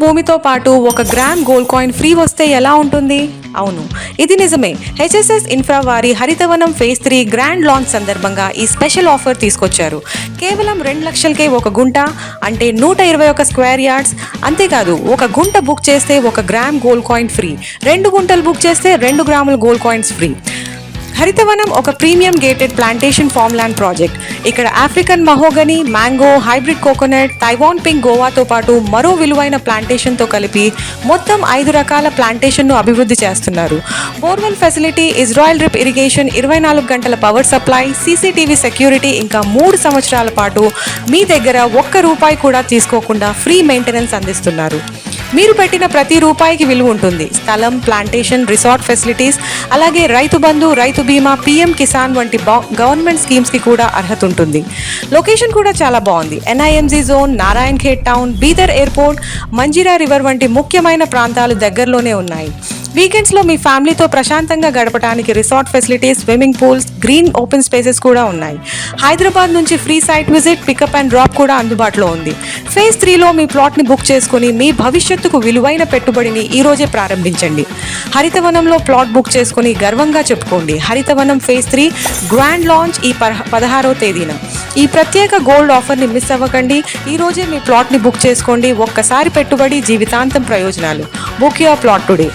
భూమితో పాటు 1 gram gold coin free వస్తే ఎలా ఉంటుంది? అవును, ఇది నిజమే. హెచ్ఎస్ఎస్ ఇన్ఫ్రా వారి హరితవనం ఫేజ్ 3 గ్రాండ్ లాంచ్ సందర్భంగా ఈ స్పెషల్ ఆఫర్ తీసుకొచ్చారు. కేవలం 2 లక్షలకే 1 గుంట, అంటే 121 స్క్వేర్ యార్డ్స్. అంతేకాదు, 1 గుంట బుక్ చేస్తే 1 గ్రామ్ గోల్డ్ కాయిన్ ఫ్రీ, 2 గుంటలు బుక్ చేస్తే 2 గ్రాముల గోల్డ్ కాయిన్స్ ఫ్రీ. హరితవనం ఒక premium gated plantation farm land project. ఇక్కడ African mahogany, mango, hybrid coconut, Taiwan pink గోవాతో పాటు మరో విలువైన ప్లాంటేషన్తో కలిపి మొత్తం 5 రకాల ప్లాంటేషన్ను అభివృద్ధి చేస్తున్నారు. Borewell facility, Israel drip irrigation, 24 గంటల పవర్ సప్లై, సీసీటీవీ సెక్యూరిటీ, ఇంకా 3 సంవత్సరాల పాటు మీ దగ్గర ₹1 కూడా తీసుకోకుండా ఫ్రీ మెయింటెనెన్స్ అందిస్తున్నారు. మీరు పెట్టిన ప్రతి రూపాయికి విలువ ఉంటుంది. స్థలం, ప్లాంటేషన్, రిసార్ట్ ఫెసిలిటీస్, అలాగే రైతు బంధు, రైతు బీమా, పీఎం కిసాన్ వంటి గవర్నమెంట్ స్కీమ్స్కి కూడా అర్హత ఉంటుంది. లొకేషన్ కూడా చాలా బాగుంది. NIMZ zone, Narayan Khed town, Bidar airport, Manjira river వంటి ముఖ్యమైన ప్రాంతాలు దగ్గరలోనే ఉన్నాయి. వీకెండ్స్లో మీ ఫ్యామిలీతో ప్రశాంతంగా గడపడానికి resort facilities, swimming pools, green open spaces కూడా ఉన్నాయి. హైదరాబాద్ నుంచి free site visit, pickup and drop కూడా అందుబాటులో ఉంది. ఫేజ్ 3లో మీ ప్లాట్ని బుక్ చేసుకుని మీ భవిష్యత్తుకు విలువైన పెట్టుబడిని ఈరోజే ప్రారంభించండి. హరితవనంలో ప్లాట్ బుక్ చేసుకుని గర్వంగా చెప్పుకోండి. హరితవనం ఫేజ్ 3 గ్రాండ్ లాంచ్ ఈ 16వ తేదీన. ఈ ప్రత్యేక గోల్డ్ ఆఫర్ని మిస్ అవ్వకండి. ఈరోజే మీ ప్లాట్ని బుక్ చేసుకోండి. ఒక్కసారి పెట్టుబడి, జీవితాంతం ప్రయోజనాలు. Book your plot today.